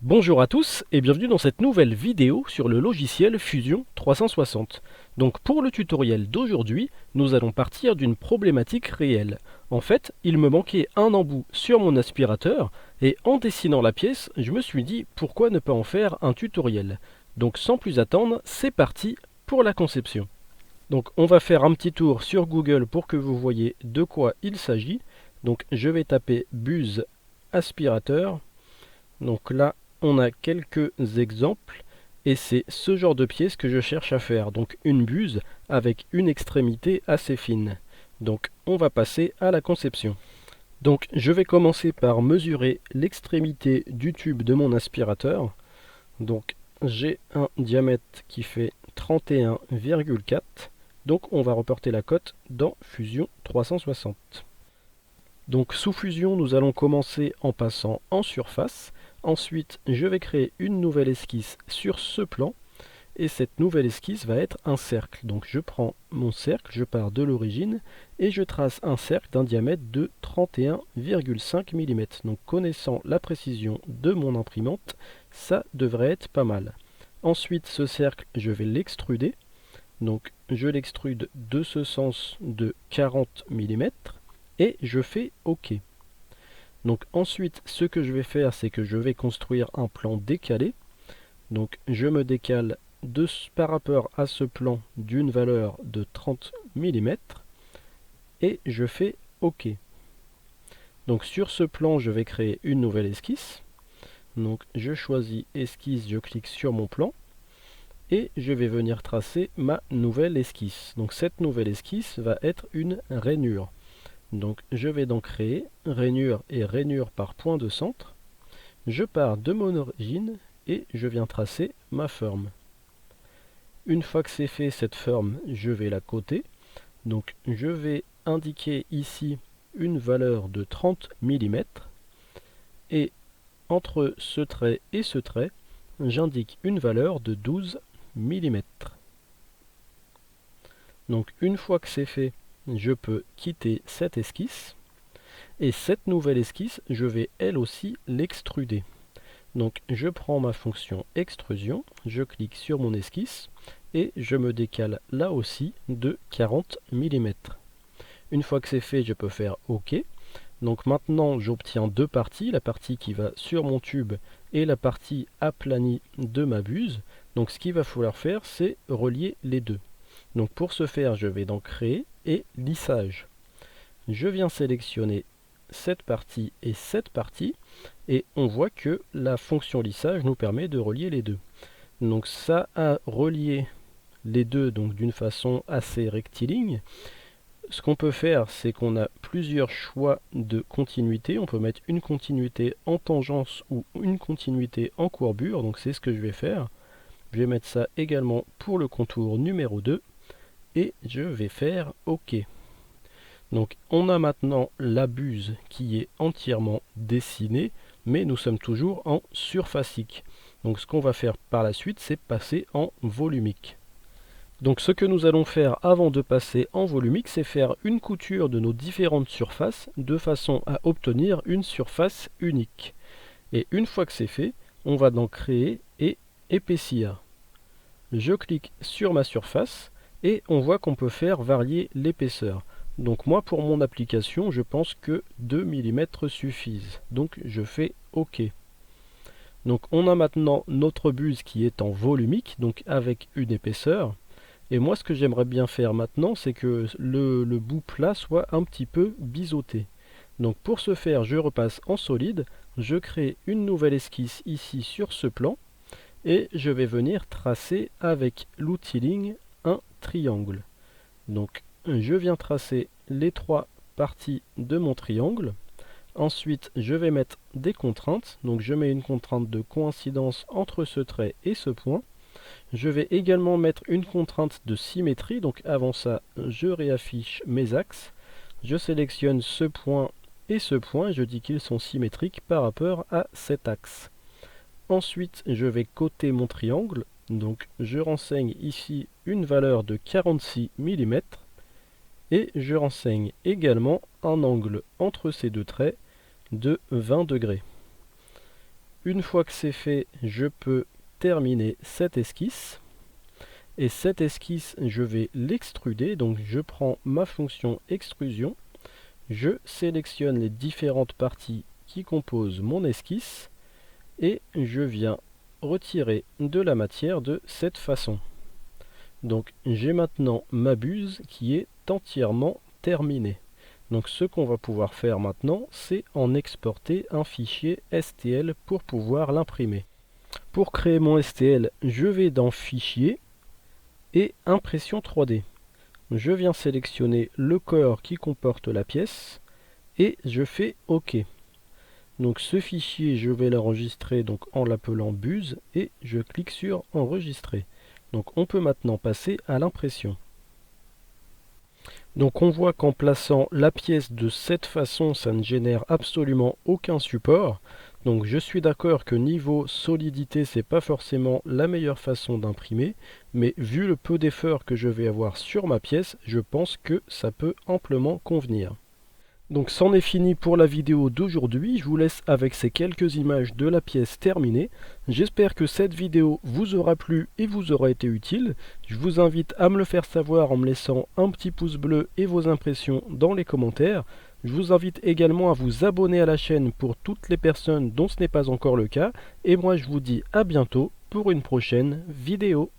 Bonjour à tous et bienvenue dans cette nouvelle vidéo sur le logiciel Fusion 360. Donc pour le tutoriel d'aujourd'hui, nous allons partir d'une problématique réelle. En fait, il me manquait un embout sur mon aspirateur et en dessinant la pièce, je me suis dit pourquoi ne pas en faire un tutoriel. Donc sans plus attendre, c'est parti pour la conception. Donc on va faire un petit tour sur Google pour que vous voyez de quoi il s'agit. Donc je vais taper Buse aspirateur. Donc là, on a quelques exemples et c'est ce genre de pièce que je cherche à faire. Donc une buse avec une extrémité assez fine. Donc on va passer à la conception. Donc je vais commencer par mesurer l'extrémité du tube de mon aspirateur. Donc j'ai un diamètre qui fait 31,4. Donc on va reporter la cote dans Fusion 360. Donc sous Fusion, nous allons commencer en passant en surface. Ensuite, je vais créer une nouvelle esquisse sur ce plan. Et cette nouvelle esquisse va être un cercle. Donc je prends mon cercle, je pars de l'origine et je trace un cercle d'un diamètre de 31,5 mm. Donc connaissant la précision de mon imprimante, ça devrait être pas mal. Ensuite, ce cercle, je vais l'extruder. Donc je l'extrude de ce sens de 40 mm et je fais OK. Donc ensuite, ce que je vais faire, c'est que je vais construire un plan décalé. Donc je me décale par rapport à ce plan d'une valeur de 30 mm et je fais OK. Donc sur ce plan, je vais créer une nouvelle esquisse. Donc je choisis esquisse, je clique sur mon plan et je vais venir tracer ma nouvelle esquisse. Donc cette nouvelle esquisse va être une rainure. Donc je vais donc créer rainure et rainure par point de centre. Je pars de mon origine et je viens tracer ma forme. Une fois que c'est fait, cette forme, je vais la coter. Donc je vais indiquer ici une valeur de 30 mm et entre ce trait et ce trait, j'indique une valeur de 12 mm. Donc une fois que c'est fait, je peux quitter cette esquisse. Et cette nouvelle esquisse, je vais elle aussi l'extruder. Donc je prends ma fonction extrusion, je clique sur mon esquisse et je me décale là aussi de 40 mm. Une fois que c'est fait, je peux faire OK. Donc maintenant j'obtiens deux parties, la partie qui va sur mon tube et la partie aplanie de ma buse. Donc ce qu'il va falloir faire, c'est relier les deux. Donc pour ce faire, je vais donc créer et lissage. Je viens sélectionner cette partie et on voit que la fonction lissage nous permet de relier les deux. Donc ça a relié les deux donc d'une façon assez rectiligne. Ce qu'on peut faire, c'est qu'on a plusieurs choix de continuité. On peut mettre une continuité en tangence ou une continuité en courbure. Donc c'est ce que je vais faire. Je vais mettre ça également pour le contour numéro 2 et je vais faire OK. Donc on a maintenant la buse qui est entièrement dessinée, mais nous sommes toujours en surfacique. Donc ce qu'on va faire par la suite, c'est passer en volumique. Donc ce que nous allons faire avant de passer en volumique, c'est faire une couture de nos différentes surfaces de façon à obtenir une surface unique. Et une fois que c'est fait, on va donc créer et épaissir. Je clique sur ma surface et on voit qu'on peut faire varier l'épaisseur. Donc moi pour mon application, je pense que 2 mm suffisent. Donc je fais OK. Donc on a maintenant notre buse qui est en volumique, donc avec une épaisseur. Et moi ce que j'aimerais bien faire maintenant, c'est que le bout plat soit un petit peu biseauté. Donc pour ce faire, je repasse en solide, je crée une nouvelle esquisse ici sur ce plan, et je vais venir tracer avec l'outil ligne un triangle. Donc je viens tracer les trois parties de mon triangle. Ensuite, je vais mettre des contraintes. Donc je mets une contrainte de coïncidence entre ce trait et ce point. Je vais également mettre une contrainte de symétrie. Donc avant ça, je réaffiche mes axes. Je sélectionne ce point et ce point. Je dis qu'ils sont symétriques par rapport à cet axe. Ensuite, je vais coter mon triangle. Donc je renseigne ici une valeur de 46 mm. Et je renseigne également un angle entre ces deux traits de 20 degrés. une fois que c'est fait, je peux terminer cette esquisse. Et cette esquisse, je vais l'extruder. Donc je prends ma fonction extrusion. Je sélectionne les différentes parties qui composent mon esquisse. Et je viens retirer de la matière de cette façon. Donc j'ai maintenant ma buse qui est entièrement terminée. Donc ce qu'on va pouvoir faire maintenant, c'est en exporter un fichier STL pour pouvoir l'imprimer. Pour créer mon STL, je vais dans Fichier et Impression 3D. Je viens sélectionner le corps qui comporte la pièce et je fais OK. Donc ce fichier, je vais l'enregistrer en l'appelant buse et je clique sur Enregistrer. Donc on peut maintenant passer à l'impression. Donc on voit qu'en plaçant la pièce de cette façon, ça ne génère absolument aucun support. Donc je suis d'accord que niveau solidité, c'est pas forcément la meilleure façon d'imprimer, mais vu le peu d'effort que je vais avoir sur ma pièce, je pense que ça peut amplement convenir. Donc c'en est fini pour la vidéo d'aujourd'hui, je vous laisse avec ces quelques images de la pièce terminée. J'espère que cette vidéo vous aura plu et vous aura été utile. Je vous invite à me le faire savoir en me laissant un petit pouce bleu et vos impressions dans les commentaires. Je vous invite également à vous abonner à la chaîne pour toutes les personnes dont ce n'est pas encore le cas. Et moi je vous dis à bientôt pour une prochaine vidéo.